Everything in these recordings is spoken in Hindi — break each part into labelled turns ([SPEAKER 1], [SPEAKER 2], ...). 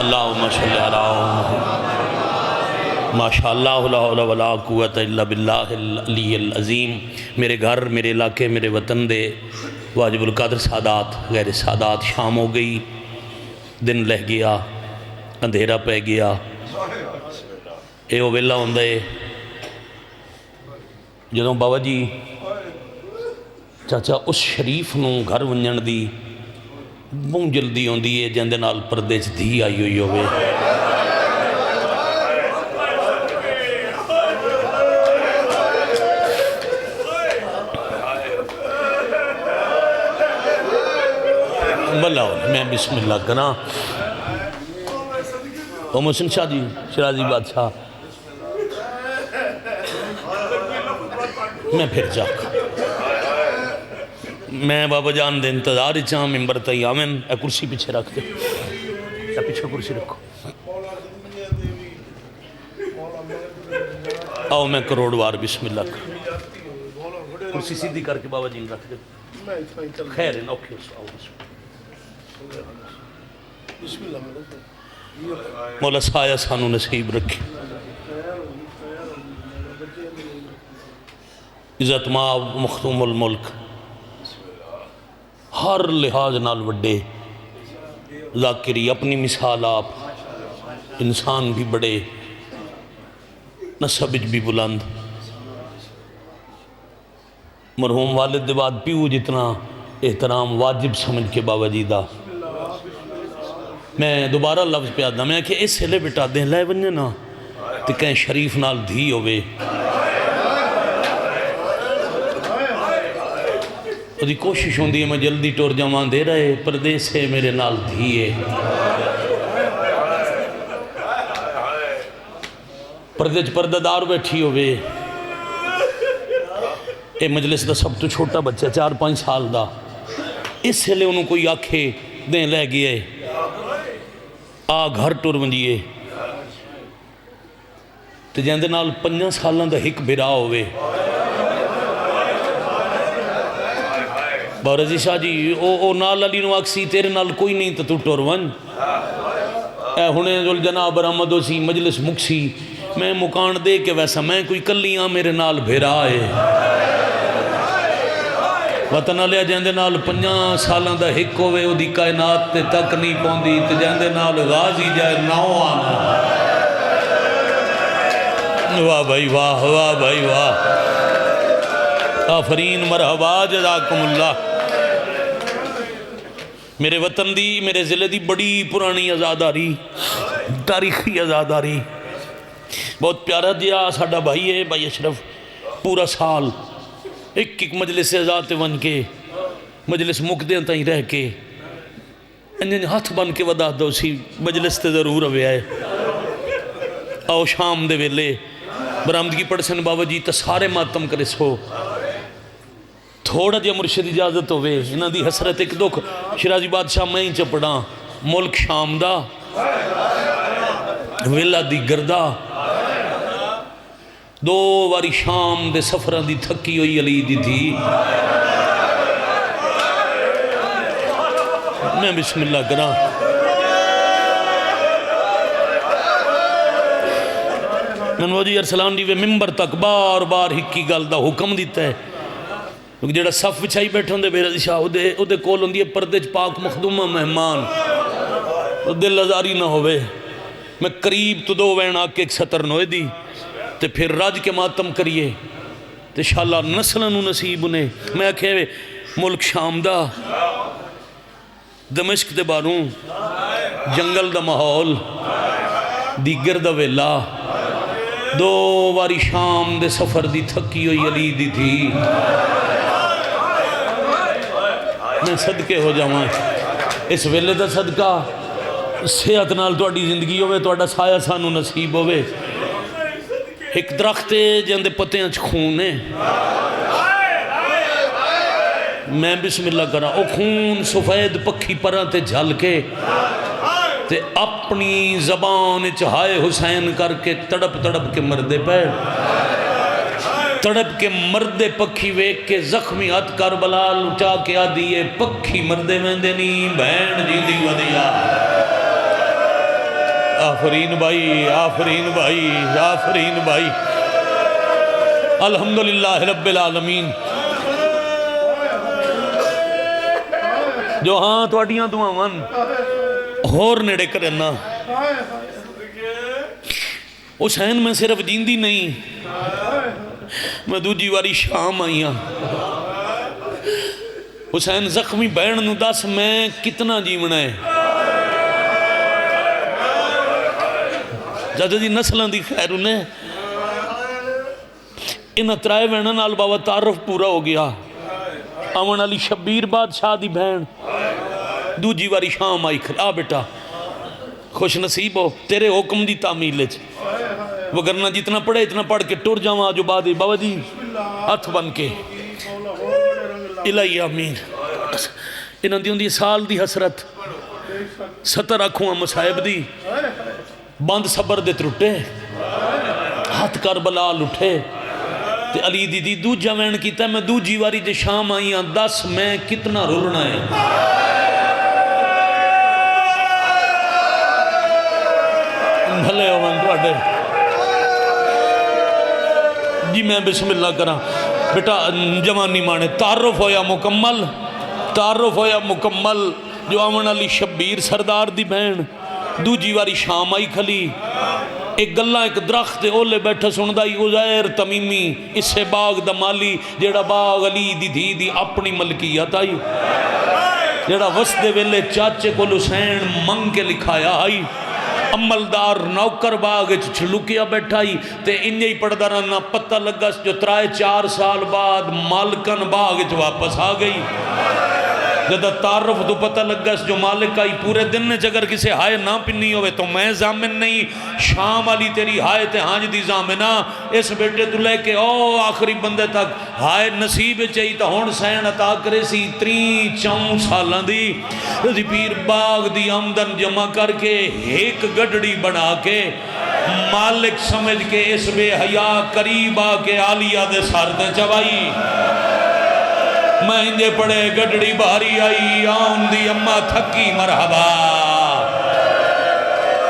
[SPEAKER 1] अल्लाहुम्मा सल्लि अला माशाअल्लाह ला हौला वला कुव्वता इल्ला बिल्लाहिल अलिय्यिल अज़ीम। मेरे घर, मेरे इलाके, मेरे वतन दे वाजिबुल कदर सादात गैर सादात, शाम हो गई, दिन लह गया, अंधेरा पै गया। ये वेला होंदा है जदों बाबा जी चाचा उस शरीफ नूं घर वंजण दी बहुत जल्दी आउंदी है जिंदे नाल परदे च धी आई हुई होवे। बल्ला मैं बिस्मिल्लाह करा। ओ मोहसिन शाह जी, शराजी बादशाह, मैं फिर जाक मैं बाबा जान दे इंतजार चा मिम्बर तई आवन। कुर्सी पीछे रख दे, पीछे कुर्सी रखो। आओ मैं करोड़वार बिस्मिल्लाह कर। कुर्सी सीधी करके बाबा जी रख दे। खैर औखे मौला साया सानू नसीब रखे। इज़्ज़त माब मखदूमुल मुल्क, हर लिहाज नाल वड्डे ज़ाकिरी, अपनी मिसाल आप, इंसान भी बड़े, नसब भी बुलंद। मरहूम वालिद दे बाद प्यू जितना एहतराम वाजिब समझ के बाबा जी दा मैं दोबारा लफ्ज़ पे आदा। मैं कि इस हिले बेटा दे लै वने ना तो कहीं शरीफ नाल धी होवे, उसकी कोशिश होंदी है मैं जल्दी टुर जावां, दे रहे परदेस है मेरे नाल धी है। परदे च परदादार बैठी होवे। ये मजलिस का सब तो छोटा बच्चा 4-5 साल का, इस वेले उन्होंने कोई आखे दे लै गए आ घर टुर वंजिए तो जिंदे नाल 5 सालों का एक बिरा होवे। बाबा शाह जी ओ नाल अली नूं आखसी तेरे नाल कोई नहीं तो तू टुर वन। ए हुणे जुल जनाब बरामद होसी, मजलिस मुकसी, मैं मुकान दे के वैसा मैं कोई कली हाँ, मेरे नाल भेरा है। वतन लिया जिंदे नाल 5 सालों का हिक होवे, ओदी कायनात ते तक नहीं पौंदी, ते जिंदे नाल गाजी जाए 9 आना। वाह भाई वाह, वाह भाई वाह, आफरीन, मरहबा, जज़ाकुमुल्लाह। मेरे वतन दी, मेरे ज़िले दी बड़ी पुरानी आज़ादारी, तारीखी आज़ादारी। बहुत प्यारा जिहा साडा भाई है भाई अशरफ, पूरा साल एक मजलिस आज़ाद बन के मजलिस मुकदे ताई रह के इंज हथ बन के वधा दो सी मजलिस तो जरूर रहा है। आओ शाम दे वेले बरामदगी पढ़सन बाबा जी तो सारे मातम करे सो। थोड़ा जिहा मुर्शिद इजाजत होवे, इन्हां दी हसरत एक दुख शराजी बादशाह मैं ही चपड़ा। मुल्क शाम दा वेला दी गर्दा, 2 बारी शाम दे सफर दी थकी हुई अली दी थी। मैं बिस्मिल्लाह करा। मनोजी अरसलान जी वे मिंबर तक बार बार हिक्की गल दा हुक्म दिता है, क्योंकि जो सफ बिछाई बैठे होंगे बेरद शाह उहदे कोल होंदी है परदे च पाक मखदूमा मेहमान, दिल आजारी ना होवे। मैं करीब तो 2 वैन आके एक सतर नोए दी ते फिर रज के मातम करिए तो शाला नस्लों नसीब ने। मैं आखे मुल्क शाम दा, दमिश्क दे बारों जंगल दा माहौल, दीगर दा वेला, 2 बारी शाम दे सफर दी थकी हुई अली दी थी। मैं सदके हो जावां इस वेले दा सदका, सेहत नाल तुहाडी जिंदगी होवे, तुहाडा साया सानू नसीब होवे। एक दरख्त जिंदे पत्तियां च खून है, मैं बिस्मिल्लाह करा। वो खून सफेद पक्षी परां ते झल के ते अपनी जबान च हाय हुसैन करके तड़प तड़प के मरदे पे, तड़प के मरदे पक्षी वेख के जख्मी हथ कर बलाल उचा के आदि पक्षी मरदे वेंदे नहीं, भैन जी दी वधिया आफरीन भाई, आफरीन भाई, आफरीन भाई, अल्हम्दुलिल्लाह रब्बिल आलमीन। जो हाँ तुहाडियां दुआवां होर नेड़े करना। हुसैन मैं सिर्फ जींदी नहीं, मैं दूजी वारी शाम आई हाँ। हुसैन जख्मी बहन नूं दस मैं कितना जीवना है। जद दी नस्लों की खैर उन्हें इन्होंने त्राए बहनों नाल बाबा तारफ पूरा हो गया। आवन वाली शब्बीर बादशाह की बहन दूजी वारी शाम आई। आ बेटा खुश नसीब हो तेरे हुक्म की तामील वगरना जितना पढ़े इतना पढ़ के टुर जावा जो बाद बाबा जी हथ बन के इलाही आमीन। इन्हों की होंगी साल की हसरत 70 अखुआ मसाहिब दी बंद सबर दे त्रुटे हथ कर बलाल उठे ते अली दीदी दूजा वैन किया। मैं दूजी वारी जे शाम आई हाँ दस मैं कितना रुलना है। भले होवन तुहाडे जी। मैं बिस्मिल्लाह करा बेटा जवानी माने तारुफ होया मुकम्मल, तारुफ होया मुकम्मल। जो आवन वाली शब्बीर सरदार दी बहन दूजी वारी शाम आई खली। एक गल्ला एक दरख्त ओले बैठा सुनदा ही उज़ैर तमीमी इसे बाग दा माली जेड़ा बाग अली दी धी दी अपनी मलकीयत आई जेड़ा वसदे वेले चाचे को हुसैन मंग के लिखाया आई। अमलदार नौकर बाग लुकिया बैठा ही ते इंज ही पढ़दा रहना। पता लगा जो 3-4 साल बाद मालकन बाग वापस आ गई। जब तारफ तो पता लगा जो मालिक आई पूरे दिन ने अगर किसी हाय ना पिनी हो तो मैं जामिन नहीं। शाम वाली तेरी हाय ते हांज दी जामिना। इस बेटे तू लैके ओ आखिरी बंदे तक हाय नसीब चाहिए तो हुण सैन अता करे सी 3-4 सालों की पीर बाग दी आमदन जमा करके एक गडड़ी बना के मालिक समझ के इस बेहया करीब आके आलिया दे सर ते चवाई। मैं इंजे पड़े गडड़ी बारी आई आउन दी अम्मा थकी मरहबा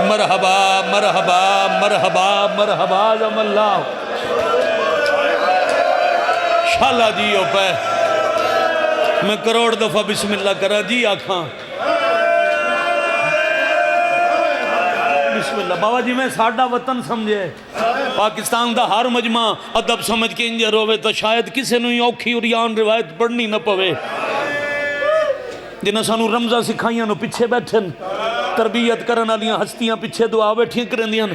[SPEAKER 1] मरहबा मरहबा मरहबा मरहबा जमल्ला शाला जी हो पे। मैं करोड़ दफा बिस्मिल्लाह करा जी आखा बिस्मिल्लाह। बाबा जी मैं साडा वतन समझे पाकिस्तान का हर मजमा अदब समझ के इंज रोवे तो शायद किसी ने औखी उरियान रिवायत पढ़नी न पवे। जिन्हें सानू रमजा सिखाइया पिछे बैठे तरबियत करने वाली हस्तियां पिछे दुआ बैठिया करेंदियां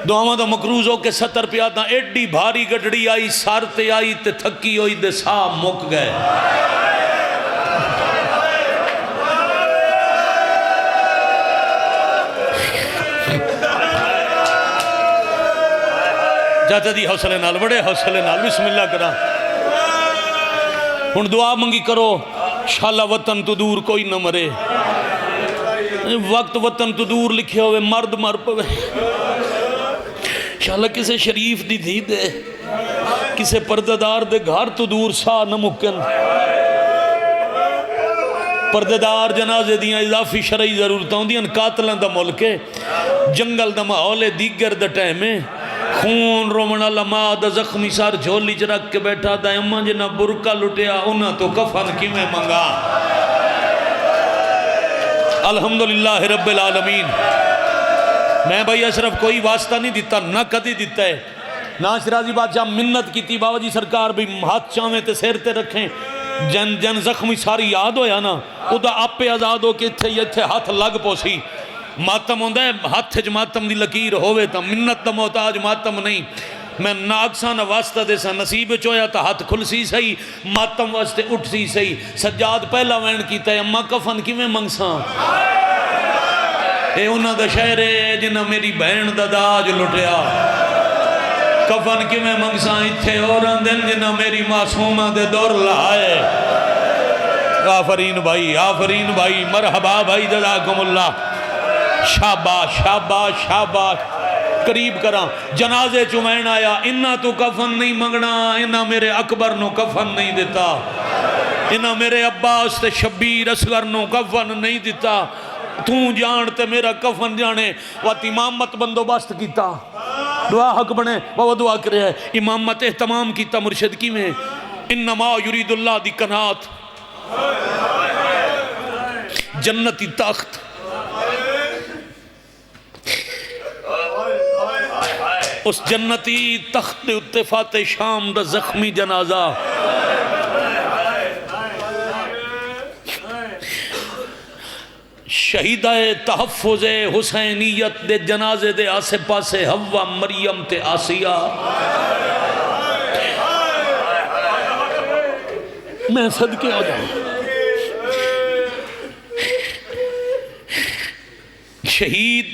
[SPEAKER 1] दुआवां का मकरूज होके 70 रुपया तो एडी भारी गडड़ी आई सर ते आई ते थकी हुई दे साह मुक गए। चाचा जी हौसले नाल बड़े हौसले नाल बिस्मिल्लाह करा। हुण दुआ मंगी करो शाला वतन तो दूर कोई न मरे। वक्त वतन तो दूर लिखे हुए मर्द मर पवे। शाला किसे शरीफ दी धी दे किसे पर्देदार दे घर तो दूर साह न मुकन। पर्देदार जनाजे दियां इजाफी शरई जरूरत होंदियां। कातलों का मुल्क है जंगल का माहौल है दीगर द टाइम है खून रोमन वाला माँ दा जख्मी सर झोली च रख के बैठा था। अम्मा जिन्ना बुरका लुटिया उन्हें तो कफन किमें मंगा। अल्हम्दुलिल्लाह रब्बिल आलमीन। मैं भाई अशरफ कोई वास्ता नहीं दिता ना कदी दिता है ना शराजी बादशाह मिन्नत की बाबा जी सरकार भी हाथ चावें ते सिर ते रखें। जन जन जख्मी सारी याद होया ना उदा आपे आजाद हो के इत्थे इत्थे हाथ लग पोसी। मातम होंदा है हाथ च मातम की लकीर होवे तो मिन्नत का मोहताज मातम नहीं। मैं नागसा न वास्ता देसा नसीब च होया तो हाथ खुलसी सही मातम वास्ते उठसी सही। सज्जाद पहला वैन किया अम्मा कफन किवें मंगसा ये उन्हों का शहर है जिन्हें मेरी बहन का दाज लुटिया। कफन किवें मंगसा इत्थे और दिन जिन्हें मेरी मासूमा दे दौर लाए। आफरीन भाई मरहबा भाई जज़ाकुमुल्लाह। शाबाश शाबाश शाबाश। करीब करा जनाजे चुमैन आया इन्ना तो कफन नहीं मंगना। इन्ना मेरे अकबर नो कफन नहीं दिता। इन्ना मेरे अब्बास ते शब्बीर असगर नो कफन नहीं दिता। तू जान ते मेरा कफन जाने। वत इमामत बंदोबस्त किया, दुआ हक बने बाबा दुआ करे। इमामत एहतमाम किया मुर्शिद किवें, इन्नमा युरीदुल्लाह दी कनात जन्नती तख्त। उस जन्नती तख्त के उत्ते फाते शाम दा जख्मी जनाजा शहीदाए तहफ़ुज़े हुसैनियत दे जनाजे दे आसे पासे हवा मरियम ते आसिया। मैं सदके हो जाऊं। शहीद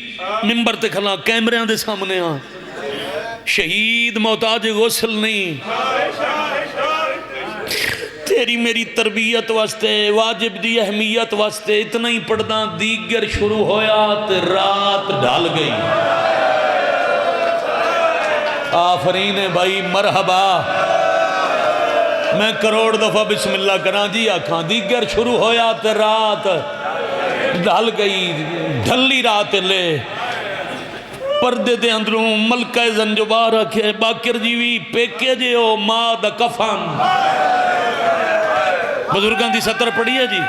[SPEAKER 1] मिंबर ते खला कैमरिया दे सामने आ, शहीद मोहताज गुस्ल नहीं। तेरी मेरी तरबियत वास्ते वाजिब दी अहमियत वास्ते इतना ही पढ़दा, दीगर शुरू होया ते रात ढल गई। आफरीन है भाई, मरहबा। मैं करोड़ दफा बिस्मिल्लाह करा जी आखा, दीगर शुरू होया ते रात ढल गई। ढली रात ले पर्दे दे अंदरों मलका जंजुबार रखे बाकिर जी भी पेके जे हो मां दा कफन। बुजुर्गों की सतर पढ़ी है जी,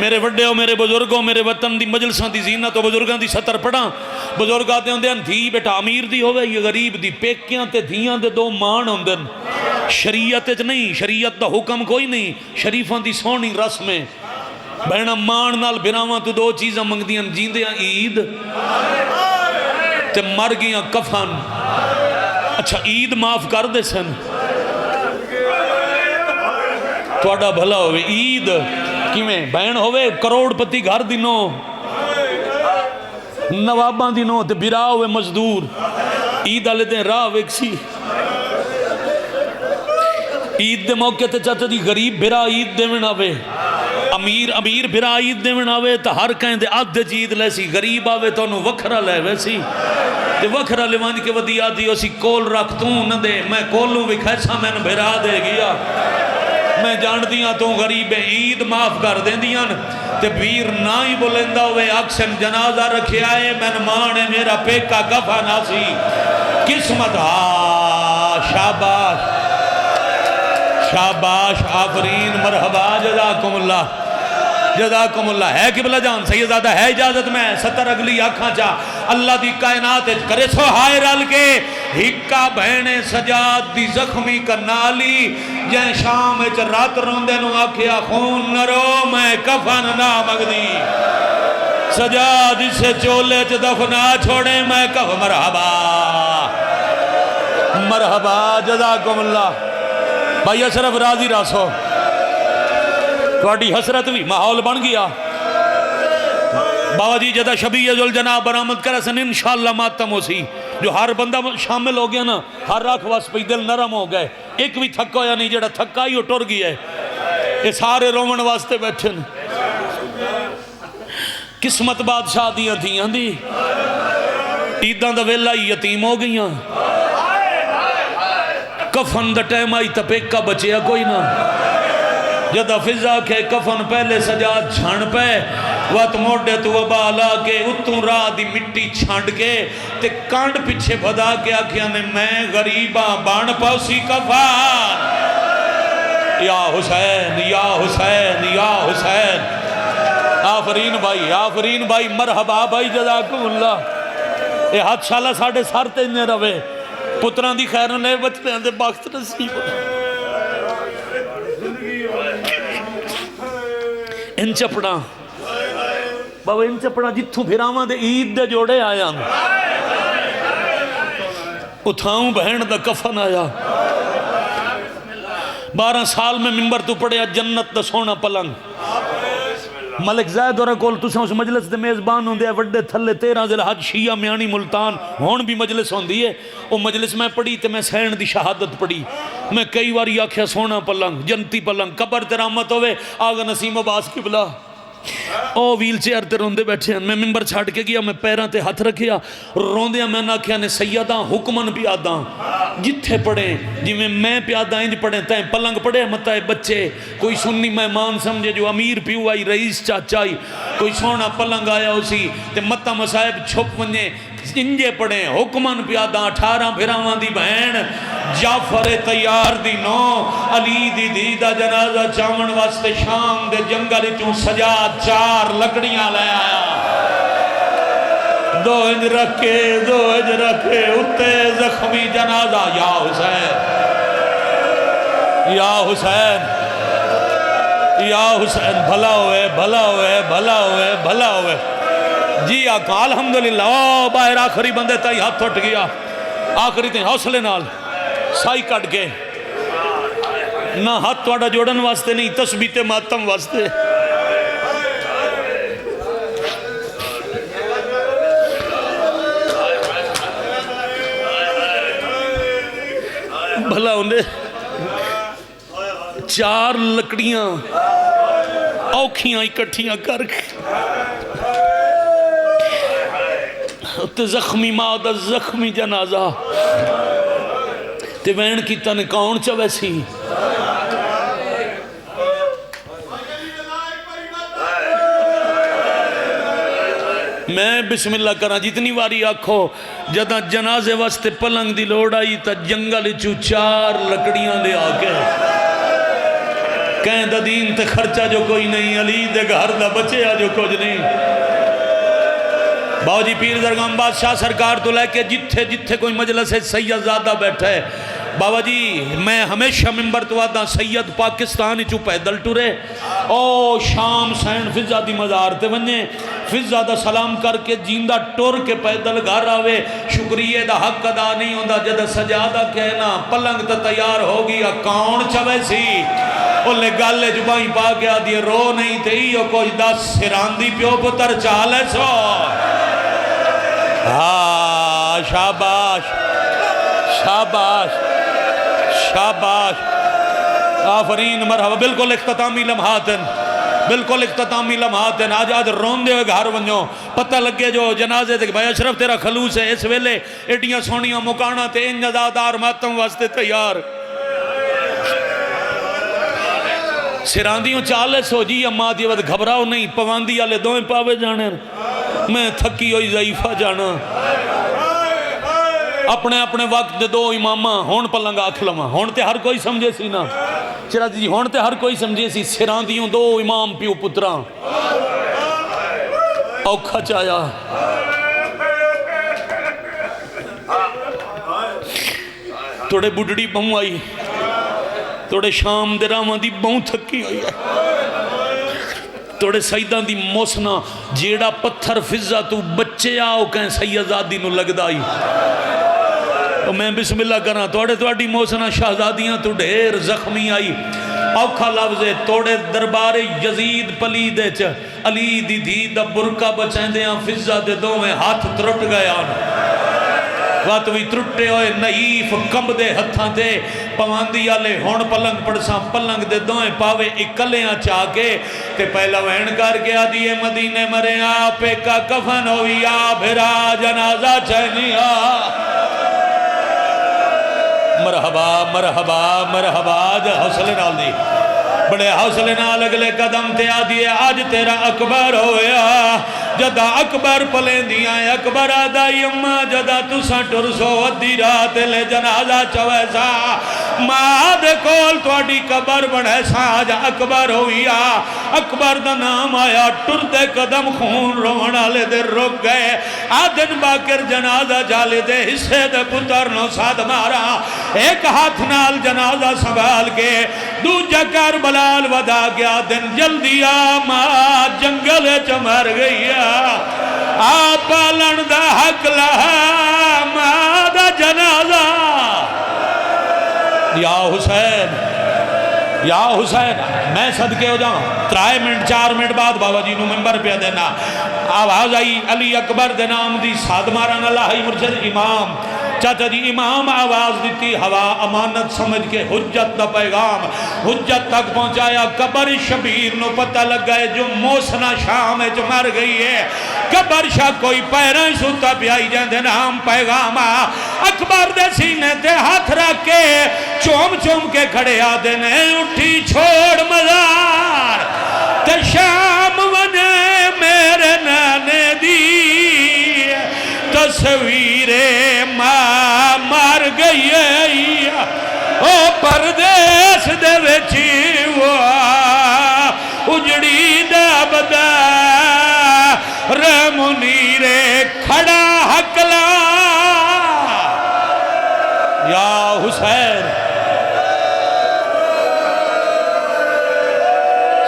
[SPEAKER 1] मेरे वड्डे हो, मेरे बुजुर्गों, मेरे वतन की मजलसा की जीनत हो, बुजुर्गों की सतर पढ़ा। बुजुर्ग आते होंगे धी बेटा अमीर दी होवे या गरीब दी, पेकियां ते धियां दे दो मान होंदे। शरीयत च नहीं, शरीयत का हुक्म कोई नहीं, शरीफां की सोहनी रस्म है। भैणा मान नाल बिरावां तो दो चीज़ां मंगदियां, जींदियां ईद ते मर गया कफन। अच्छा ईद माफ कर दे सन, थोड़ा भला होवे। ईद किवें भैन होवे करोड़पति घर दी नो, नवाबां दी नो, ते बिरा होवे मजदूर। ईद वाले दिन राह वेखसी, ईद दे मौके ते चाचा जी गरीब बिरा ईद देवन आवे, अमीर अमीर बिरा ईद देवन आवे तो हर कहें अध ईद लैसी, गरीब आवे तो उन्होंने वखरा लै वैसी। ते वखरा लिवांज के वधिया दी उसी कोल रख तू न दे, मैं कोलू भी खैसा मैंने बिरा दे गया। मैं जानती हाँ तू गरीब है, ईद माफ कर देंदियां ते वीर ना ही बोलेंदा होवे अक्सर जनाजा रखिया है मैंने मान है मेरा पेका गफा नासी किस्मत। हा शाबाश शाबाश आफरीन मरहबा जज़ाकुमुल्लाह जज़ाकुमुल्लाह। है किबला जान सैयदादा है इजाजत में सतर अगली आखा चा अल्लाह दी कायनात करे सो हाय रल के हिक्का बहने सजाद दी जख्मी करनाली जै शाम च रात रोंदे नु आखिया खून न रो मैं कफन ना मंगदी, सजाद इसे चोले च दफना छोड़े मैं कफ। मरहबा मरहबा जज़ाकुमुल्लाह। भाई अशरफ राजी रासो थोड़ी हसरत भी माहौल बन गया। बाबा जी जदा शबीजुल जनाब बरामद करे सन इंशाअल्लाह मातम हो सी, जो हर बंदा शामिल हो गया ना हर राख वस पई दिल नरम हो गए, एक भी थका होया नहीं, जेड़ा थका ही टुर गया है। ये सारे रोवन वास्ते बैठे न। किस्मत बादशाह दियां धियां दी ईदां दा वेला ही यतीम हो गई, कफन दा टाइम आई तो पेका बचिया कोई ना। जदा फिजा के कफन पहले सजा छण पे वत मोडे तू अबा ला के उत्तों राह दी मिट्टी छंड के ते कंड पिछे बधा के आखिया ने मैं गरीबा बन पौसी कफन। या हुसैन या हुसैन या हुसैन। आफरीन भाई मरहबा भाई जज़ाकुमुल्लाह। ये हाथ शाला साढ़े सर ते इन्ने रवे पुत्रां दी खैर ने बचपन दे बख्त नसीब इन चपड़ा बाबा इन चपड़ा जिथों फिरावां दे ईद दे जोड़े आया उठाऊं बहन दा कफन आया। 12 साल में मिंबर तू पढ़िया जन्नत दा सोना पलंग मलिक जैद और कोल तुसां उस मजलिस दे मेज़बान होंदे वड्डे थल्ले 13 ज़िलहज शिया म्याणी मुल्तान हुण भी मजलिस होंदी है। वो मजलिस मैं पढ़ी तो मैं सैन दी शहादत पढ़ी। मैं कई बार आख्या सोना पलंग जनती पलंग कबर ते रहमत होवे आगा नसीम अब्बास किबला ओ व्हील चेयर ते रोंदे बैठे हैं। मैं मिंबर छड़ के गया, मैं पैरों ते हथ रखिया, रोंदे मैं आख्या ने सैयदा हुक्मन प्यादा जिथे पढ़े जिमें मैं प्यादा इंज पढ़े तैं पलंग पढ़े मत बच्चे। कोई सुन्नी मेहमान समझे जो अमीर प्यू आई रईस चाचा आई, कोई सोना पलंग आया उसी ते मत्ता मसाहिब छुप वने इंजे पढ़े हुक्मन प्यादा। 18 फिरावां दी भैन जाफर तैयार दी नौ अली दी धी दा जनाजा चावण वास्ते शाम दे जंगल चों सजा 4 लकड़ियां ले आया। दो इंज रखे उत्ते जख्मी जनाजा। या हुसैन या हुसैन या हुसैन, भला होए भला होए भला होए भला होए जी आका अल्हम्दुलिल्लाह। बाहर आखिरी बंदे ताई हाथ उठ गया, आखिरी ते हौसले नाल साई कट के ना हाथ थोड़ा जोड़न वास्ते नहीं, तस्बीह ते मातम वास्ते। भला उन्हें 4 लकड़ियां औखियां इकट्ठियां करके उत्ते जख्मी मां दा जख्मी जनाजा ते वैन की तन कौन च वैसी। मैं बिस्मिल्लाह करा जितनी बारी आखो जदा जनाजे वास्ते पलंग दी लोड़ आई तो जंगल चू 4 लकड़ियां ले आके कहें दीन ते खर्चा जो कोई नहीं, अली दे घर दा बचया जो कुछ नहीं। बाबूजी पीर दरगाह बादशाह सरकार तो लैके जिथे जिथे कोई मजलिस है सैयदजादा बैठा है, बाबा जी मैं हमेशा मिंबर तो आता सैयद पाकिस्तान चू पैदल टुरे ओ शाम सैन फिजा दी मज़ार ते वने फिजा दा सलाम करके जींदा टुर के पैदल घर आवे। शुक्रिए दा हक अदा नहीं होंदा जद सजादा कहना पलंग तो तैयार हो गया कौन चवे सी ओले गल जुबाई पा के आदि रो नहीं ते इहो कुछ दस सिरांदी प्यो पुत्र चाल है सो। हाँ शाबाश शाबाश शाबाश आफरीन मरहबा। बिल्कुल इख्तितामी लम्हातन, बिल्कुल इख्तितामी लम्हातन। आज आज रोंदे हुए घर वनो पता लगे जो जनाजे ते भाई अशरफ तेरा खलूस है इस वेले एडियां सोहनियां मुकाना ते इंज अज़ादार मातम वास्ते तैयार। सिरांदियों चाले सो जी अम्मा दी वद घबराओ नहीं, पवांदी वाले दोवें पावे जाने। मैं थकी हुई ज़ईफा जाना अपने अपने वक्त दे 2 इमामा हुण पलंग आख लवा। हुण ते हर कोई समझे सी ना चला जी, हुण ते हर कोई समझे सी सिरांदियों 2 इमाम प्यो पुत्रा औखा चाया। थोड़े बुढ़ड़ी बहु आई, थोड़े शाम दे रावां दी बहु थकी हुई है, थोड़े सईदां दी मोसना जेड़ा पत्थर फिजा तू बच्चे आओ कहें सैयदजादी नू लगदा आई। तो मैं बिस्मिल्लाह करा थोड़े थोड़ी मोसना शहजादियां तू ढेर जख्मी आई। औखा लफ्ज़ है तोड़े दरबारे यजीद पलीदे च अली दी धी दा बुरका बचांदियां फिजा दे दोवें हाथ त्रुट गया। वत भी त्रुटे हुए नईफ कंबदे हत्थां ते पवांदी आले हुण पलंग पड़सा पलंग दे दोवें पावे इकलियां चा के ते पहला वहन करके आदिए मदीने मरे आ पेका कफन होई आ फिरा जनाजा चैनिया। मरहबा मरहबा मरहबा हौसले नाल दी बड़े हौसले नाल अगले कदम ते आदिए अज तेरा अकबर होया। जदा अकबर पलेंदियां अकबर आदाई अम्मा जदा तुसा टुरसो अद्धी रात ले जनाजा चवैसा मां दे कोल तुहाडी कबर बने साज अकबर होइया। अकबर दा नाम आया टुरदे कदम खून रोवण वाले दे रुक गए। आदन बाकर जनाजा जाले दे हिस्से दे पुत्र नो साध मारा एक हाथ नाल जनाजा संभाल के दूजा कर बलाल वधा गया दिन जल्दी आ मां जंगल च मर गई आ पालन दा हक लहा मां दा जनाजा। या हुसैन या हुसैन मैं सदके हो जाऊं 3 मिनट 4 मिनट बाद बाबा जी नूं मिंबर पे देना आवाज आई अली अकबर दे नाम दी साध मारन अल्लाह मुर्शद इमाम चाचा जी इमाम आवाज दी, हवा अमानत समझ के हुज्जत का पैगाम हुज्जत तक पहुंचाया। कबर शबीर नो पता लगा है जो मोसना शाम मर गई है। कबर शाह कोई पैर सुता पियाई जाते नाम पैगाम अकबर दे सीने ते हाथ रख के चूम चूम के खड़े आते ने उठी छोड़ मजार ते शाम वने मेरे नाने दी तस्वीरे मां मर गई है ओ परदेस दे विच वो उजड़ी दबदा रमुनीरे खड़ा हकला या हुसैन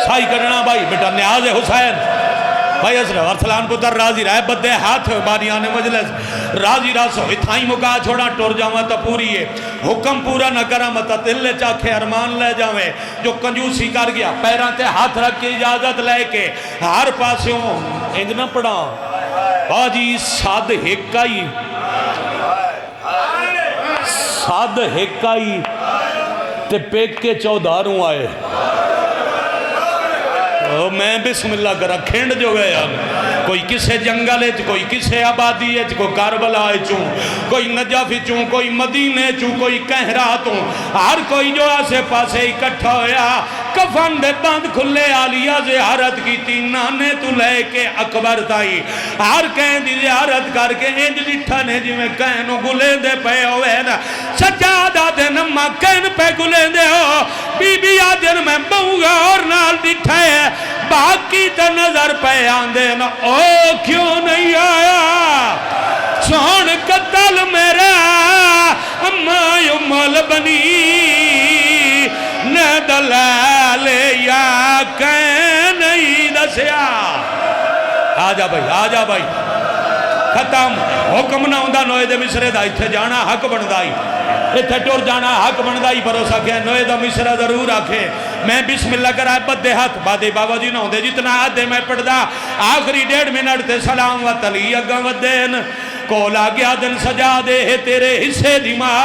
[SPEAKER 1] साई करना भाई बेटा न्याज है हुसैन भाई असर अरसलान पुत्र राजी रहा बदे हाथ बारियां ने मजलिस राजी रास हो थाई मुका छोड़ा टुर जावा तो पूरी है हुक्म पूरा न करा मत दिल चाखे अरमान ले जावे जो कंजूसी कर गया पैरों ते हाथ रख के इजाजत लेके हर पासों इंज ना पड़ा बाजी सद हिकाई सद हिकाई ते पेके चौधारू आए मैं बिस्मिल्लाह करा खिंड जो गया कोई किसे जंगल कोई किसे आबादी कोई कारबला चू कोई नजफ चू कोई मदीने चू कोई कहरा तू हर कोई जो आसे पासे इकट्ठा होया कफन दे बंद खुले आलिया ज़ियारत की नाने तू लैके अकबर ताई हर कह दी ज़ियारत करके इंज डिठा ने जिमें कहनो गुलेंदे पे होवे ना सजादा दिन कहन पे गुलेंदे हो बीबी आ दिन मैं बहुगा और नाल डिठा है बाकी तो नजर पे आंदे न ओ क्यों नहीं आया सोन कतल मेरा अम्मा उमल बनी न दलाल या कह नहीं दसिया आजा भाई खत्म हुक्म ना आंदा नोए दे मिसरे दा इत्थे जाना हक बनदा ही इत्थे टुर जाना हक बनदा ही भरोसा क्या नोए दा मिसरा जरूर आखे मैं बिस्मिल्लाह करा बदे हाथ बादे बाबा जी ना होंदे जितना आधे मैं पढ़दा आखिरी 1.5 मिनट ते सलाम व तली अगा वदेन कोल आ गया दिन सजा दे तेरे हिस्से दी मां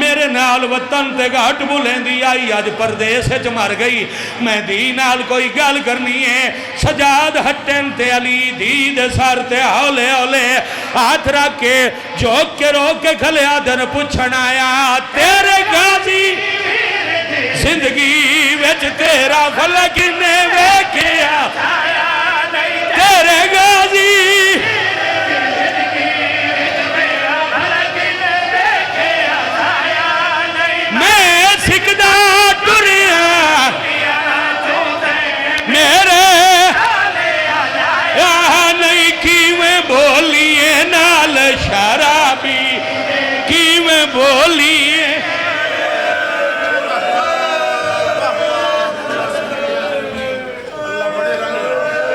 [SPEAKER 1] मेरे नाल वतन ते घाट बुलेंदी आई अज परदेस च मर गई मैं धी नाल कोई गल करनी है सजाद हटन ते अली धी दे सर ते हौले हौले हाथ रख के झोंक के रोक के खलिया दिन पुछण आया तेरे गाजी जिंदगी विच तेरा फलक ने वेखिया तेरे गाजी सिकदा टुरिया मेरे नहीं किवें बोलिए नाल शराबी किवें बोलिए